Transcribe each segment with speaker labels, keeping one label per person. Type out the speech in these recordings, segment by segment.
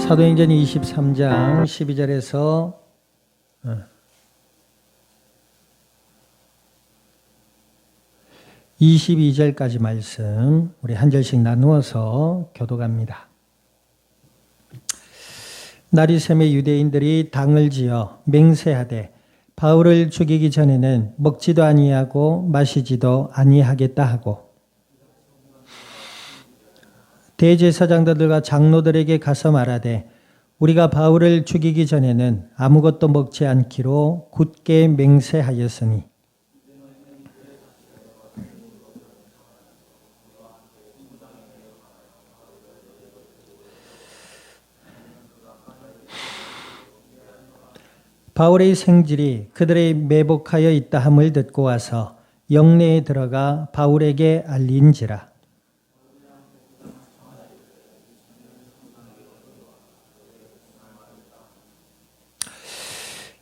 Speaker 1: 사도행전 23장 12절에서 22절까지 말씀 우리 한 절씩 나누어서 교독합니다. 날이 새매 유대인들이 당을 지어 맹세하되 바울을 죽이기 전에는 먹지도 아니하고 마시지도 아니하겠다 하고 대제사장들과 장로들에게 가서 말하되 우리가 바울을 죽이기 전에는 아무것도 먹지 않기로 굳게 맹세하였으니 바울의 생질이 그들의 매복하여 있다 함을 듣고 와서 영내에 들어가 바울에게 알린지라.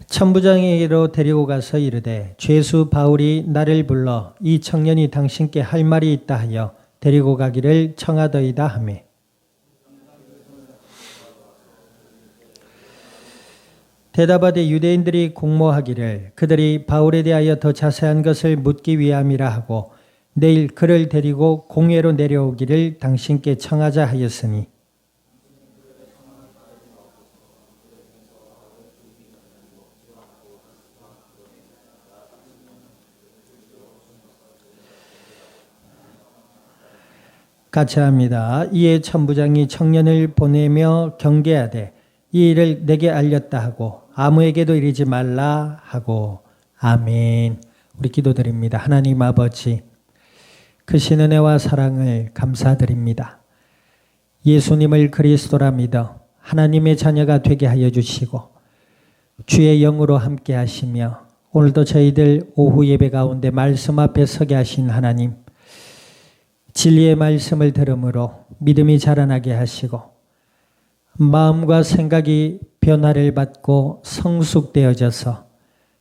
Speaker 1: 천부장에게로 데리고 가서 이르되 죄수 바울이 나를 불러 이 청년이 당신께 할 말이 있다 하여 데리고 가기를 청하더이다 하며 대답하되 유대인들이 공모하기를 그들이 바울에 대하여 더 자세한 것을 묻기 위함이라 하고 내일 그를 데리고 공회로 내려오기를 당신께 청하자 하였으니 같이 합니다. 이에 천부장이 청년을 보내며 경계하되 이 일을 내게 알렸다 하고 아무에게도 이르지 말라 하고 아멘. 우리 기도드립니다. 하나님 아버지 크신 은혜와 사랑을 감사드립니다. 예수님을 그리스도라 믿어 하나님의 자녀가 되게 하여 주시고 주의 영으로 함께 하시며 오늘도 저희들 오후 예배 가운데 말씀 앞에 서게 하신 하나님 진리의 말씀을 들음으로 믿음이 자라나게 하시고 마음과 생각이 변화를 받고 성숙되어져서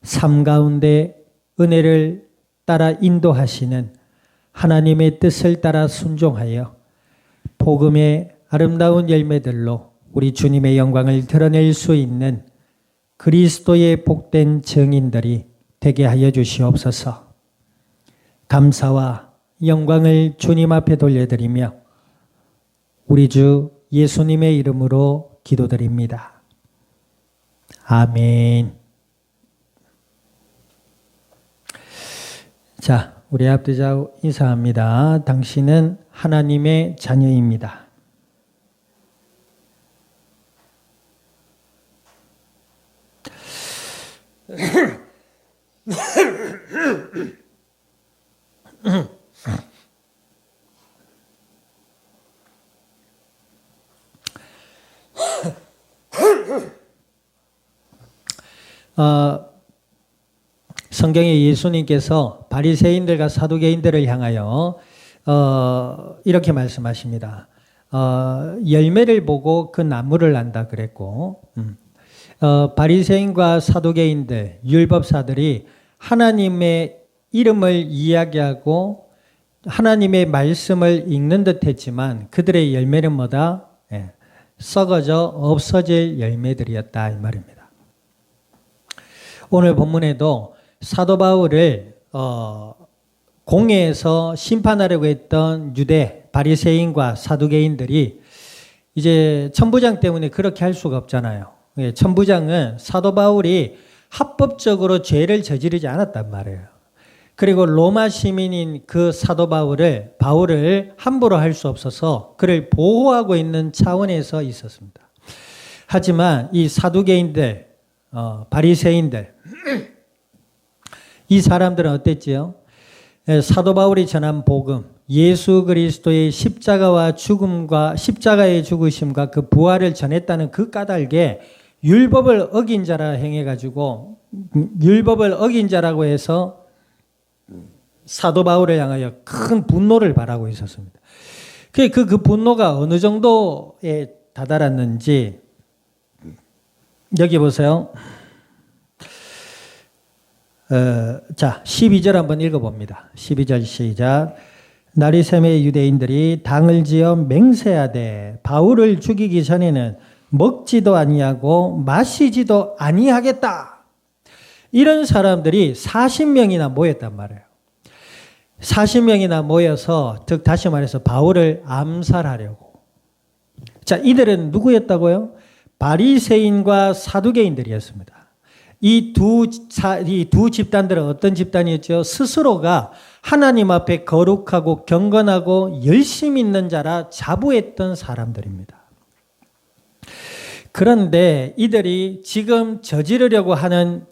Speaker 1: 삶 가운데 은혜를 따라 인도하시는 하나님의 뜻을 따라 순종하여 복음의 아름다운 열매들로 우리 주님의 영광을 드러낼 수 있는 그리스도의 복된 증인들이 되게 하여 주시옵소서. 감사와 영광을 주님 앞에 돌려드리며 우리 주 예수님의 이름으로 기도드립니다. 아멘. 자, 우리 앞뒤자 인사합니다. 당신은 하나님의 자녀입니다. 성경에 예수님께서 바리새인들과 사두개인들을 향하여 이렇게 말씀하십니다. 열매를 보고 그 나무를 안다 그랬고 바리새인과 사두개인들, 율법사들이 하나님의 이름을 이야기하고 하나님의 말씀을 읽는 듯 했지만 그들의 열매는 뭐다? 썩어져 없어질 열매들이었다 이 말입니다. 오늘 본문에도 사도 바울을 공회에서 심판하려고 했던 유대 바리새인과 사두개인들이 이제 천부장 때문에 그렇게 할 수가 없잖아요. 천부장은 사도 바울이 합법적으로 죄를 저지르지 않았단 말이에요. 그리고 로마 시민인 그 사도 바울을 함부로 할 수 없어서 그를 보호하고 있는 차원에서 있었습니다. 하지만 이 사두개인들, 바리새인들 이 사람들은 어땠지요? 사도 바울이 전한 복음, 예수 그리스도의 십자가와 죽음과 십자가의 죽으심과 그 부활을 전했다는 그 까닭에 율법을 어긴 자라 행해가지고 율법을 어긴 자라고 해서 사도 바울을 향하여 큰 분노를 발하고 있었습니다. 그 분노가 어느 정도에 다다랐는지 여기 보세요. 자, 12절 한번 읽어봅니다. 12절 시작. 날이 새매 유대인들이 당을 지어 맹세하되 바울을 죽이기 전에는 먹지도 아니하고 마시지도 아니하겠다. 이런 사람들이 40명이나 모였단 말이에요. 40명이나 모여서, 즉 다시 말해서 바울을 암살하려고. 자, 이들은 누구였다고요? 바리새인과 사두개인들이었습니다. 이 두 집단들은 어떤 집단이었죠? 스스로가 하나님 앞에 거룩하고 경건하고 열심 있는 자라 자부했던 사람들입니다. 그런데 이들이 지금 저지르려고 하는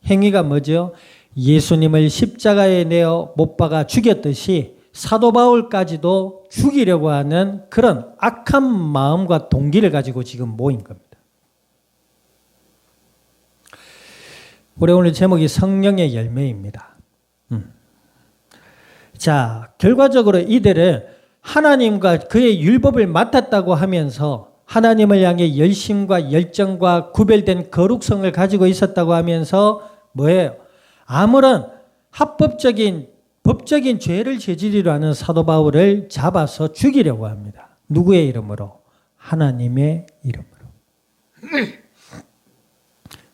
Speaker 1: 행위가 뭐죠? 예수님을 십자가에 내어 못 박아 죽였듯이 사도 바울까지도 죽이려고 하는 그런 악한 마음과 동기를 가지고 지금 모인 겁니다. 우리 오늘 제목이 성령의 열매입니다. 자, 결과적으로 이들은 하나님과 그의 율법을 맡았다고 하면서 하나님을 향해 열심과 열정과 구별된 거룩성을 가지고 있었다고 하면서 뭐예요? 아무런 합법적인 법적인 죄를 저지르려 하는 사도 바울을 잡아서 죽이려고 합니다. 누구의 이름으로? 하나님의 이름으로.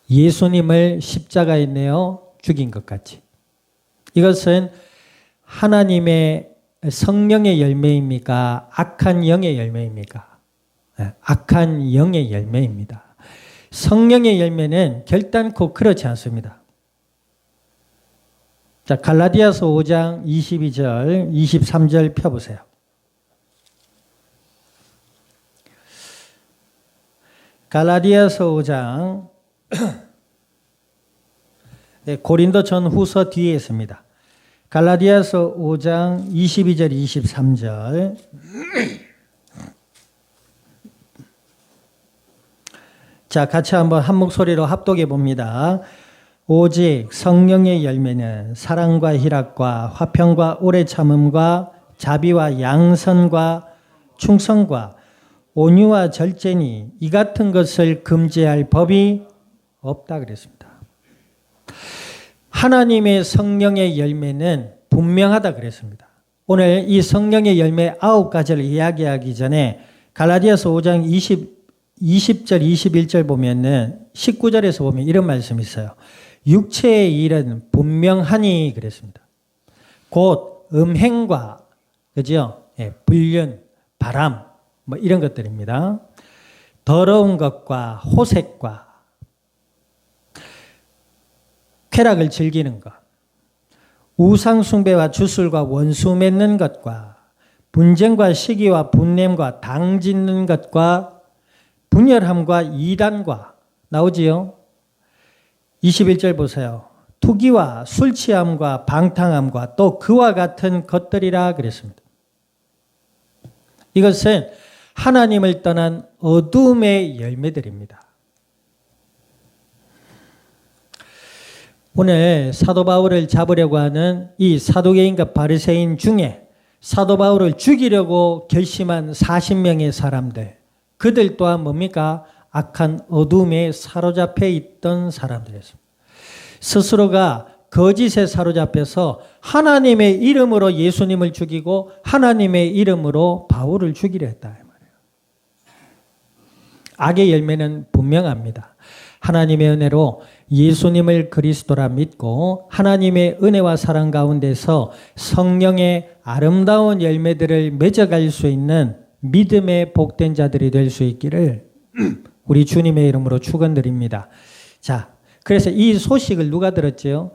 Speaker 1: 예수님을 십자가에 내어 죽인 것 같이. 이것은 하나님의 성령의 열매입니까? 악한 영의 열매입니까? 악한 영의 열매입니다. 성령의 열매는 결단코 그렇지 않습니다. 자, 갈라디아서 5장 22절, 23절 펴보세요. 갈라디아서 5장 네, 고린도 전후서 뒤에 있습니다. 갈라디아서 5장 22절 23절 자, 같이 한번 한 목소리로 합독해 봅니다. 오직 성령의 열매는 사랑과 희락과 화평과 오래 참음과 자비와 양선과 충성과 온유와 절제니 이 같은 것을 금지할 법이 없다 그랬습니다. 하나님의 성령의 열매는 분명하다 그랬습니다. 오늘 이 성령의 열매 9가지를 이야기하기 전에 갈라디아서 5장 20절 21절 보면은 19절에서 보면 이런 말씀이 있어요. 육체의 일은 분명하니 그랬습니다. 곧 음행과 그죠? 예, 불륜, 바람 뭐 이런 것들입니다. 더러운 것과 호색과 쾌락을 즐기는 것, 우상 숭배와 주술과 원수 맺는 것과 분쟁과 시기와 분냄과 당 짓는 것과 분열함과 이단과 나오지요. 21절 보세요. 투기와 술 취함과 방탕함과 또 그와 같은 것들이라 그랬습니다. 이것은 하나님을 떠난 어둠의 열매들입니다. 오늘 사도 바울을 잡으려고 하는 이 사두개인과 바리새인 중에 사도 바울을 죽이려고 결심한 40명의 사람들, 그들 또한 뭡니까? 악한 어둠에 사로잡혀 있던 사람들이었습니다. 스스로가 거짓에 사로잡혀서 하나님의 이름으로 예수님을 죽이고 하나님의 이름으로 바울을 죽이려 했다. 말이에요. 악의 열매는 분명합니다. 하나님의 은혜로 예수님을 그리스도라 믿고 하나님의 은혜와 사랑 가운데서 성령의 아름다운 열매들을 맺어갈 수 있는 믿음의 복된 자들이 될 수 있기를 우리 주님의 이름으로 축원드립니다. 자, 그래서 이 소식을 누가 들었지요?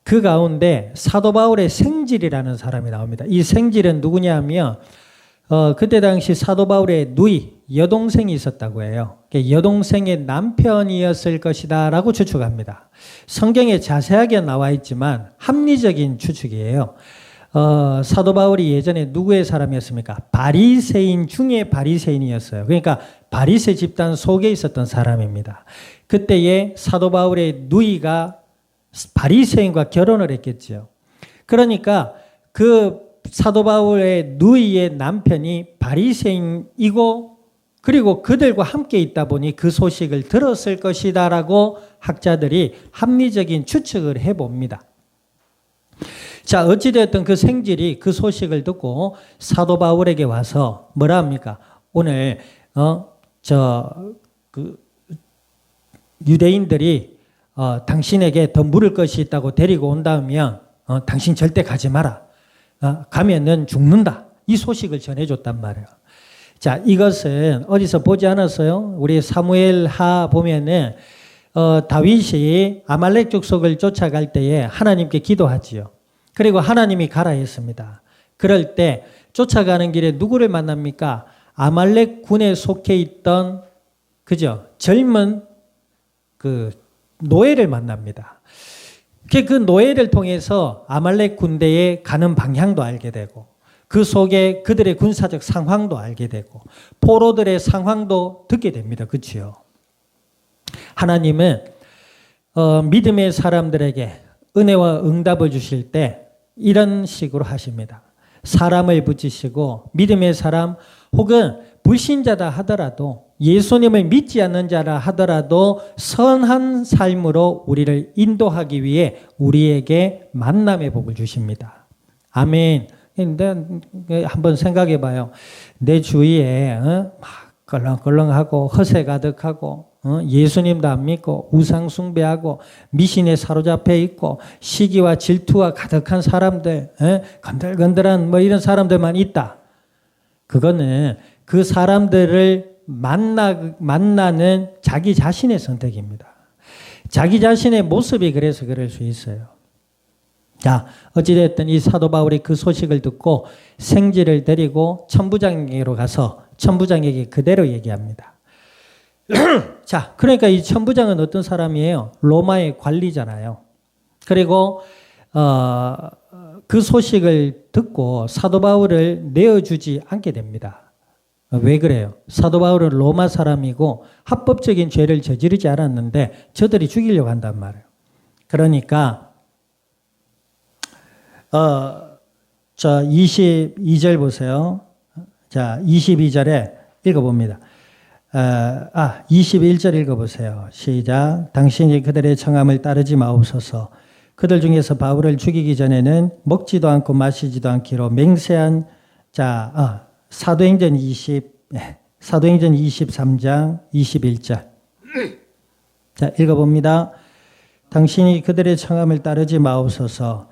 Speaker 1: 그 가운데 사도 바울의 생질이라는 사람이 나옵니다. 이 생질은 누구냐면 그때 당시 사도 바울의 누이, 여동생이 있었다고 해요. 여동생의 남편이었을 것이다 라고 추측합니다. 성경에 자세하게 나와 있지만 합리적인 추측이에요. 사도 바울이 예전에 누구의 사람이었습니까? 바리새인 중에 바리새인이었어요. 그러니까 바리새 집단 속에 있었던 사람입니다. 그때에 사도 바울의 누이가 바리새인과 결혼을 했겠죠. 그러니까 그 사도 바울의 누이의 남편이 바리새인이고 그리고 그들과 함께 있다 보니 그 소식을 들었을 것이다라고 학자들이 합리적인 추측을 해봅니다. 자, 어찌되었든 그 생질이 그 소식을 듣고 사도 바울에게 와서 뭐라 합니까? 오늘 그 유대인들이 당신에게 더 물을 것이 있다고 데리고 온다면 당신 절대 가지 마라. 가면은 죽는다. 이 소식을 전해줬단 말이에요. 자, 이것은 어디서 보지 않았어요? 우리 사무엘하 보면은 다윗이 아말렉 족속을 쫓아갈 때에 하나님께 기도하지요. 그리고 하나님이 가라 했습니다. 그럴 때 쫓아가는 길에 누구를 만납니까? 아말렉 군에 속해 있던 그죠? 젊은 그 노예를 만납니다. 그 노예를 통해서 아말렉 군대에 가는 방향도 알게 되고 그 속에 그들의 군사적 상황도 알게 되고 포로들의 상황도 듣게 됩니다. 그렇죠? 하나님은 믿음의 사람들에게 은혜와 응답을 주실 때 이런 식으로 하십니다. 사람을 붙이시고 믿음의 사람 혹은 불신자다 하더라도 예수님을 믿지 않는 자라 하더라도 선한 삶으로 우리를 인도하기 위해 우리에게 만남의 복을 주십니다. 아멘. 근데 한번 생각해 봐요. 내 주위에 막 껄렁껄렁하고 허세 가득하고 예수님도 안 믿고 우상 숭배하고 미신에 사로잡혀 있고 시기와 질투와 가득한 사람들, 건들건들한 뭐 이런 사람들만 있다. 그거는 그 사람들을 만나는 자기 자신의 선택입니다. 자기 자신의 모습이 그래서 그럴 수 있어요. 자, 어찌됐든 이 사도 바울이 그 소식을 듣고 생지를 데리고 천부장에게로 가서 천부장에게 그대로 얘기합니다. 자, 그러니까 이 천부장은 어떤 사람이에요? 로마의 관리잖아요. 그리고 그 소식을 듣고 사도 바울을 내어주지 않게 됩니다. 왜 그래요? 사도 바울은 로마 사람이고 합법적인 죄를 저지르지 않았는데 저들이 죽이려고 한단 말이에요. 그러니까 자 22절 보세요. 자 22절에 읽어봅니다. 21절 읽어보세요. 시작. 당신이 그들의 청함을 따르지 마옵소서. 그들 중에서 바울을 죽이기 전에는 먹지도 않고 마시지도 않기로 맹세한 자 사도행전 23장 21절. 자 읽어봅니다. 당신이 그들의 청함을 따르지 마옵소서.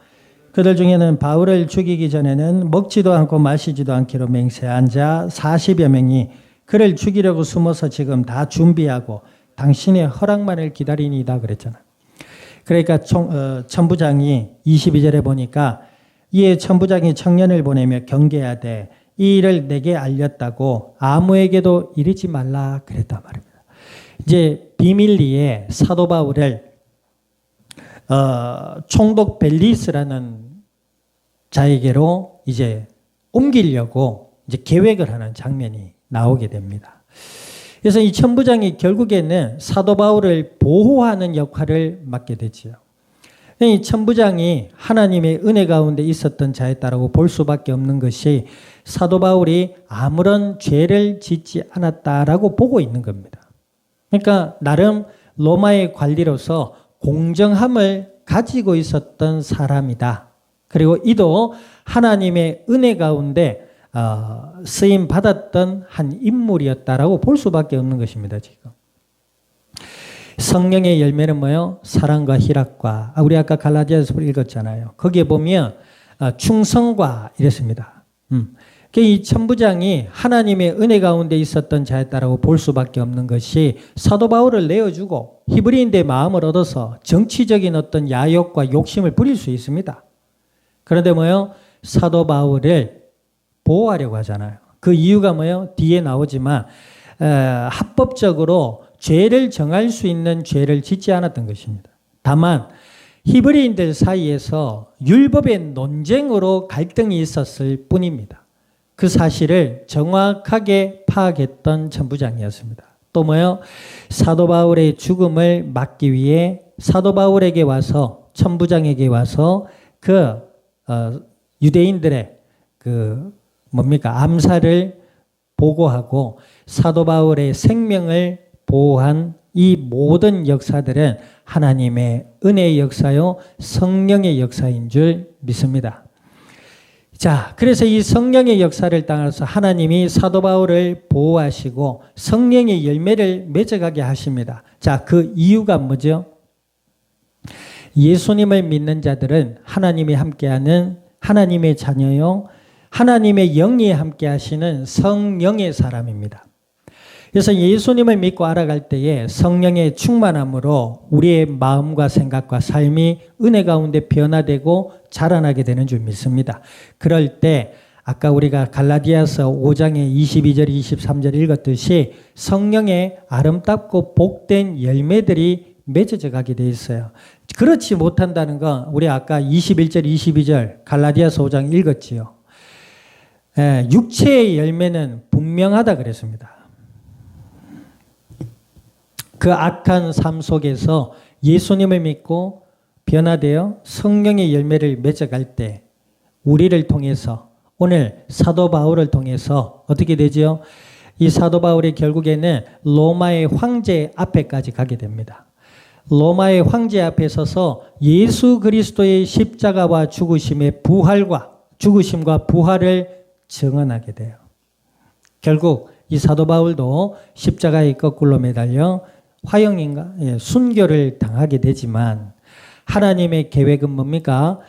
Speaker 1: 그들 중에는 바울을 죽이기 전에는 먹지도 않고 마시지도 않기로 맹세한 자 40여 명이 그를 죽이려고 숨어서 지금 다 준비하고 당신의 허락만을 기다리니다 그랬잖아. 그러니까 천부장이 22절에 보니까 이에 천부장이 청년을 보내며 경계하되 이 일을 내게 알렸다고 아무에게도 이르지 말라 그랬단 말입니다. 이제 비밀리에 사도 바울을 총독 벨리스라는 자에게로 이제 옮기려고 이제 계획을 하는 장면이 나오게 됩니다. 그래서 이 천부장이 결국에는 사도 바울을 보호하는 역할을 맡게 되지요. 이 천부장이 하나님의 은혜 가운데 있었던 자였다라고 볼 수밖에 없는 것이 사도 바울이 아무런 죄를 짓지 않았다라고 보고 있는 겁니다. 그러니까 나름 로마의 관리로서 공정함을 가지고 있었던 사람이다. 그리고 이도 하나님의 은혜 가운데 쓰임 받았던 한 인물이었다라고 볼 수밖에 없는 것입니다. 지금 성령의 열매는 뭐예요? 사랑과 희락과 우리 아까 갈라디아서 읽었잖아요. 거기에 보면 충성과 이랬습니다. 이 천부장이 하나님의 은혜 가운데 있었던 자였다라고 볼 수밖에 없는 것이 사도 바울을 내어주고 히브리인들의 마음을 얻어서 정치적인 어떤 야욕과 욕심을 부릴 수 있습니다. 그런데 뭐예요? 사도 바울을 보호하려고 하잖아요. 그 이유가 뭐예요? 뒤에 나오지만 합법적으로 죄를 정할 수 있는 죄를 짓지 않았던 것입니다. 다만 히브리인들 사이에서 율법의 논쟁으로 갈등이 있었을 뿐입니다. 그 사실을 정확하게 파악했던 천부장이었습니다. 또 뭐예요? 사도 바울의 죽음을 막기 위해 사도 바울에게 와서 천부장에게 와서 유대인들의 암살을 보고하고 사도 바울의 생명을 보호한 이 모든 역사들은 하나님의 은혜의 역사요 성령의 역사인 줄 믿습니다. 자, 그래서 이 성령의 역사를 따라서 하나님이 사도 바울을 보호하시고 성령의 열매를 맺어가게 하십니다. 자, 그 이유가 뭐죠? 예수님을 믿는 자들은 하나님이 함께하는 하나님의 자녀요, 하나님의 영이 함께하시는 성령의 사람입니다. 그래서 예수님을 믿고 알아갈 때에 성령의 충만함으로 우리의 마음과 생각과 삶이 은혜 가운데 변화되고 자라나게 되는 줄 믿습니다. 그럴 때 아까 우리가 갈라디아서 5장의 22절 23절 읽었듯이 성령의 아름답고 복된 열매들이 맺어져 가게 돼 있어요. 그렇지 못한다는 건 우리 아까 21절 22절 갈라디아서 5장 읽었지요. 육체의 열매는 분명하다 그랬습니다. 그 악한 삶 속에서 예수님을 믿고 변화되어 성령의 열매를 맺어갈 때 우리를 통해서 오늘 사도 바울을 통해서 어떻게 되죠? 이 사도 바울이 결국에는 로마의 황제 앞에까지 가게 됩니다. 로마의 황제 앞에 서서 예수 그리스도의 십자가와 죽으심의 죽으심과 부활을 증언하게 돼요. 결국 이 사도 바울도 십자가에 거꾸로 매달려 화형인가? 순교를 당하게 되지만 하나님의 계획은 뭡니까?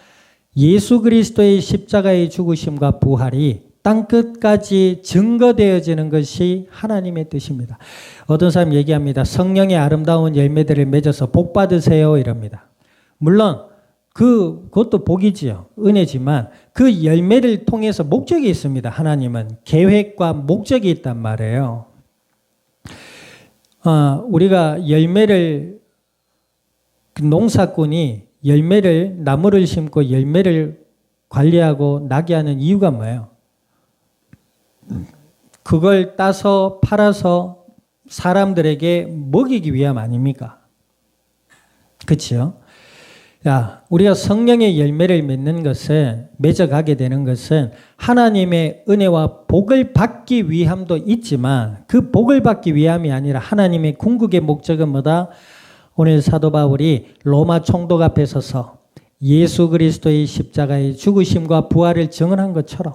Speaker 1: 예수 그리스도의 십자가의 죽으심과 부활이 땅끝까지 증거되어지는 것이 하나님의 뜻입니다. 어떤 사람 얘기합니다. 성령의 아름다운 열매들을 맺어서 복 받으세요 이럽니다. 물론 그것도 복이지요. 은혜지만 그 열매를 통해서 목적이 있습니다. 하나님은 계획과 목적이 있단 말이에요. 우리가 열매를 농사꾼이 나무를 심고 열매를 관리하고 나게 하는 이유가 뭐예요? 그걸 따서 팔아서 사람들에게 먹이기 위함 아닙니까? 그렇죠? 자, 우리가 성령의 열매를 맺어가게 되는 것은 하나님의 은혜와 복을 받기 위함도 있지만 그 복을 받기 위함이 아니라 하나님의 궁극의 목적은 뭐다? 오늘 사도 바울이 로마 총독 앞에 서서 예수 그리스도의 십자가의 죽으심과 부활을 증언한 것처럼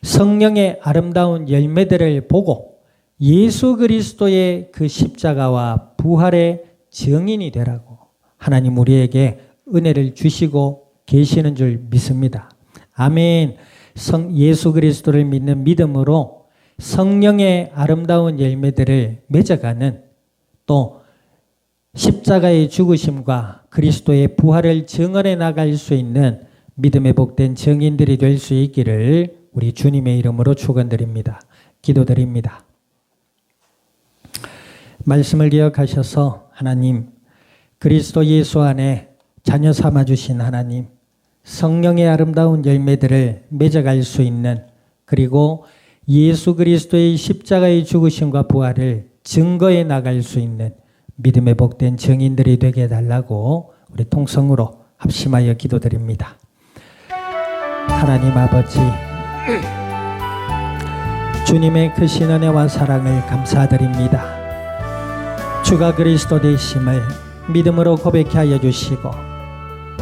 Speaker 1: 성령의 아름다운 열매들을 보고 예수 그리스도의 그 십자가와 부활의 증인이 되라고 하나님 우리에게 은혜를 주시고 계시는 줄 믿습니다. 아멘. 예수 그리스도를 믿는 믿음으로 성령의 아름다운 열매들을 맺어가는 또 십자가의 죽으심과 그리스도의 부활을 증언해 나갈 수 있는 믿음의 복된 증인들이 될 수 있기를 우리 주님의 이름으로 축원드립니다. 기도드립니다. 말씀을 기억하셔서 하나님 그리스도 예수 안에 자녀 삼아주신 하나님 성령의 아름다운 열매들을 맺어갈 수 있는 그리고 예수 그리스도의 십자가의 죽으심과 부활을 증거해 나갈 수 있는 믿음의 복된 증인들이 되게 해달라고 우리 통성으로 합심하여 기도드립니다. 하나님 아버지 주님의 크신 은혜와 사랑을 감사드립니다. 주가 그리스도 되심을 믿음으로 고백케 하여 주시고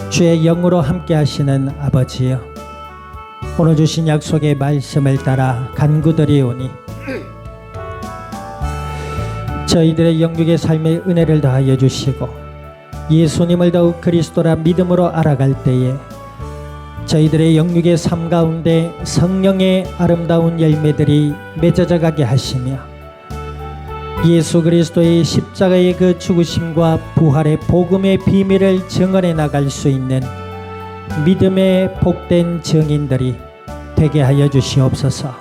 Speaker 1: 주의 영으로 함께 하시는 아버지여 오늘 주신 약속의 말씀을 따라 간구드리오니 저희들의 영육의 삶의 은혜를 더하여 주시고 예수님을 더욱 그리스도라 믿음으로 알아갈 때에 저희들의 영육의 삶 가운데 성령의 아름다운 열매들이 맺어져 가게 하시며 예수 그리스도의 십자가의 그 죽으심과 부활의 복음의 비밀을 증언해 나갈 수 있는 믿음의 복된 증인들이 되게 하여 주시옵소서.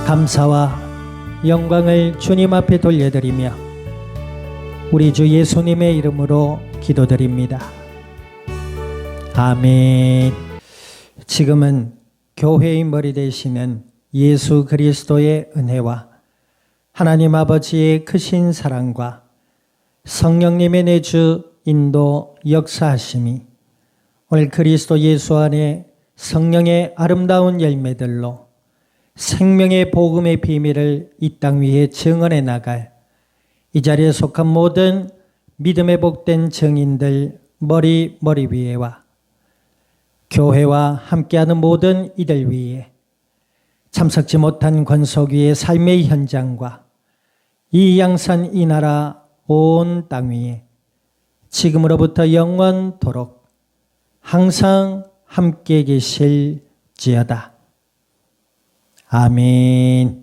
Speaker 1: 감사와 영광을 주님 앞에 돌려드리며 우리 주 예수님의 이름으로 기도드립니다. 아멘. 지금은 교회의 머리 되시는 예수 그리스도의 은혜와 하나님 아버지의 크신 사랑과 성령님의 내주 인도 역사하심이 오늘 그리스도 예수 안에 성령의 아름다운 열매들로 생명의 복음의 비밀을 이 땅 위에 증언해 나갈 이 자리에 속한 모든 믿음의 복된 증인들 머리 위에와 교회와 함께하는 모든 이들 위에 참석지 못한 권속위의 삶의 현장과 이 양산 이 나라 온 땅 위에 지금으로부터 영원토록 항상 함께 계실지어다. 아멘.